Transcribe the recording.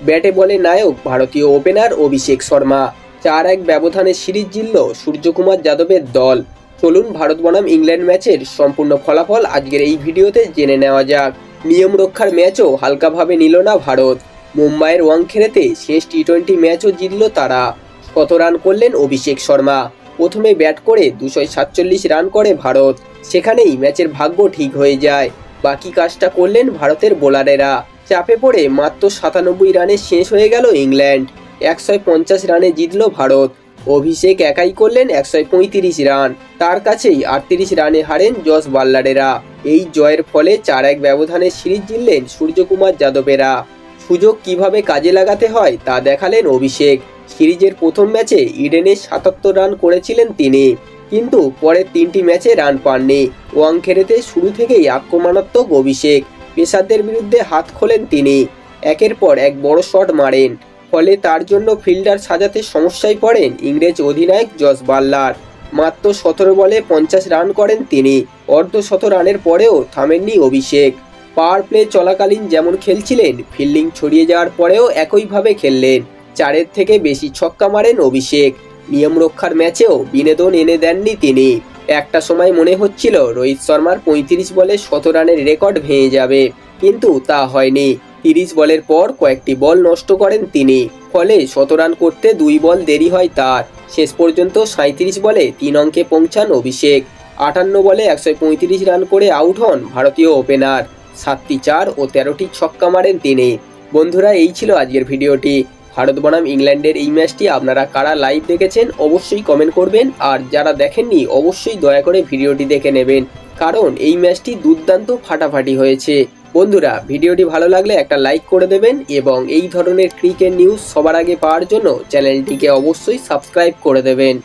ব্যাটে বলে নায়ক ভারতীয় ওপেনার অভিষেক শর্মা। 4-1 ব্যবধানে সিরিজ জিতল সূর্যকুমার যাদবের দল। চলুন ভারত বনাম ইংল্যান্ড ম্যাচের সম্পূর্ণ ফলাফল আজকের এই ভিডিওতে জেনে নেওয়া যাক। নিয়ম রক্ষার ম্যাচও হালকাভাবে নিল না ভারত। মুম্বাইয়ের ওয়াংখেড়েতে শেষ টি-20 ম্যাচও জিতল তারা। কত রান করলেন অভিষেক শর্মা? প্রথমে ব্যাট করে 247 রান করে ভারত। সেখানেই ম্যাচের ভাগ্য ঠিক হয়ে যায়। বাকি কাজটা করলেন ভারতের বোলারেরা। চাপে পড়ে মাত্র 97 রানে শেষ হয়ে গেল ইংল্যান্ড। 150 রানে জিতল ভারত। অভিষেক একাই করলেন 135 রান। তার কাছেই 38 রানে হারেন জস বাটলারেরা। এই জয়ের ফলে 4-1 ব্যবধানে সিরিজ জিতলেন সূর্যকুমার যাদবেরা। সুযোগ কিভাবে কাজে লাগাতে হয় তা দেখালেন অভিষেক। সিরিজের প্রথম ম্যাচে ইডেনে 77 রান করেছিলেন তিনি, কিন্তু পরের 3টি ম্যাচে রান পাননি। ওয়াংখেড়েতে শুরু থেকেই আক্রমণাত্মক অভিষেক। পেসারদের বিরুদ্ধে হাত খোলেন তিনি। একের পর এক বড় শট মারেন, ফলে তার জন্য ফিল্ডার সাজাতে সমস্যায় পড়েন ইংরেজ অধিনায়ক জস বাটলার। মাত্র 17 বলে 50 রান করেন তিনি। অর্ধশত রানের পরেও থামেননি অভিষেক। পাওয়ার প্লে চলাকালীন যেমন খেলছিলেন, ফিল্ডিং ছড়িয়ে যাওয়ার পরেও একইভাবে খেললেন। 4-এর থেকে বেশি ছক্কা মারেন অভিষেক। নিয়ম রক্ষার ম্যাচেও বিনোদন এনে দেননি তিনি। একটা সময় মনে হচ্ছিল রোহিত শর্মার 35 বলে 100 রানের রেকর্ড ভেঙে যাবে, কিন্তু তা হয়নি। 30 বলের পর কয়েকটি বল নষ্ট করেন তিনি, ফলে 100 রান করতে 2 বল দেরি হয় তার। শেষ পর্যন্ত 37 বলে 3 অঙ্কে পৌঁছান অভিষেক। 58 বলে 135 রান করে আউট হন ভারতীয় ওপেনার। 7টি 4 ও 13টি ছক্কা মারেন তিনি। বন্ধুরা, এই ছিল আজকের ভিডিওটি। ভারত বনাম ইংল্যান্ডের এই ম্যাচটি আপনারা কারা লাইভ দেখেছেন অবশ্যই কমেন্ট করবেন, আর যারা দেখেননি অবশ্যই দয়া করে ভিডিওটি দেখে নেবেন, কারণ এই ম্যাচটি দুর্দান্ত ফাটাফাটি হয়েছে। বন্ধুরা, ভিডিওটি ভালো লাগলে একটা লাইক করে দেবেন এবং এই ধরনের ক্রিকেট নিউজ সবার আগে পাওয়ার জন্য চ্যানেলটিকে অবশ্যই সাবস্ক্রাইব করে দেবেন।